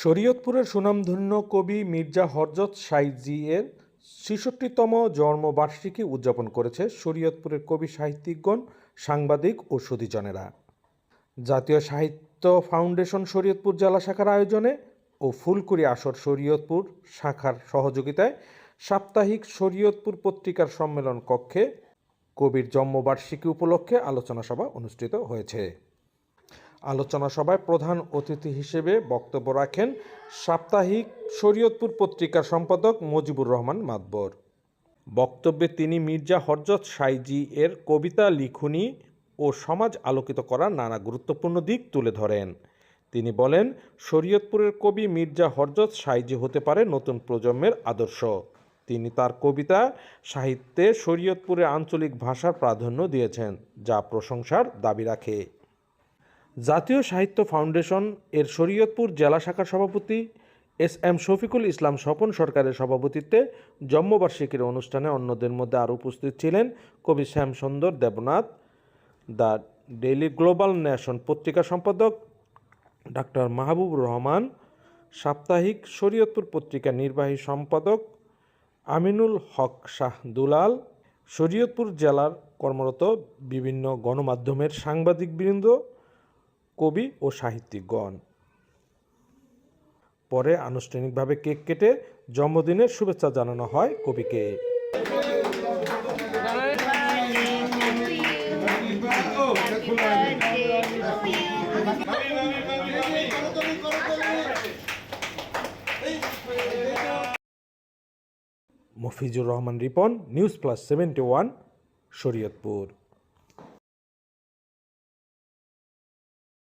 শরীয়তপুরের সুনামধন্য কবি মির্জা হযরত সাইজি এর ৬৬তম জন্মবার্ষিকী উদযাপন করেছে শরীয়তপুরের কবি সাহিত্যিকগণ, সাংবাদিক ও সুধীজনেরা। জাতীয় সাহিত্য ফাউন্ডেশন শরীয়তপুর জেলা শাখার আয়োজনে ও ফুলকুড়ি আসর শরীয়তপুর শাখার সহযোগিতায় সাপ্তাহিক শরীয়তপুর পত্রিকার সম্মেলন কক্ষে কবির জন্মবার্ষিকী উপলক্ষে আলোচনা সভা অনুষ্ঠিত হয়েছে। আলোচনা সভায় প্রধান অতিথি হিসেবে বক্তব্য রাখেন সাপ্তাহিক শরীয়তপুর পত্রিকার সম্পাদক মুজিবুর রহমান মাতবর। বক্তব্যে তিনি মির্জা হযরত সাইজি এর কবিতা, লিখনী ও সমাজ আলোকিত করার নানা গুরুত্বপূর্ণ দিক তুলে ধরেন। তিনি বলেন, শরীয়তপুরের কবি মির্জা হযরত সাইজি হতে পারে নতুন প্রজন্মের আদর্শ। তিনি তার কবিতা সাহিত্যে শরীয়তপুরের আঞ্চলিক ভাষার প্রাধান্য দিয়েছেন, যা প্রশংসার দাবি রাখে। জাতীয় সাহিত্য ফাউন্ডেশন এর শরীয়তপুর জেলা শাখার সভাপতি এস.এম. শফিকুল ইসলাম স্বপন সরকারের সভাপতিত্বে জন্মবার্ষিকীর অনুষ্ঠানে অন্যদের মধ্যে আরও উপস্থিত ছিলেন কবি Shyamsundar Debnath, the daily global nation পত্রিকা সম্পাদক ডাক্তার মাহবুবুর রহমান, সাপ্তাহিক শরীয়তপুর পত্রিকার নির্বাহী সম্পাদক আমিনুল হক শাহ দুলাল, শরীয়তপুর জেলার কর্মরত বিভিন্ন গণমাধ্যমের সাংবাদিকবৃন্দ, কবি ও সাহিত্যিকগণ। পরে আনুষ্ঠানিকভাবে কেক কেটে জন্মদিনের শুভেচ্ছা জানানো হয় কবিকে। Mofizur Rahman Ripon, news plus 71, Shariatpur.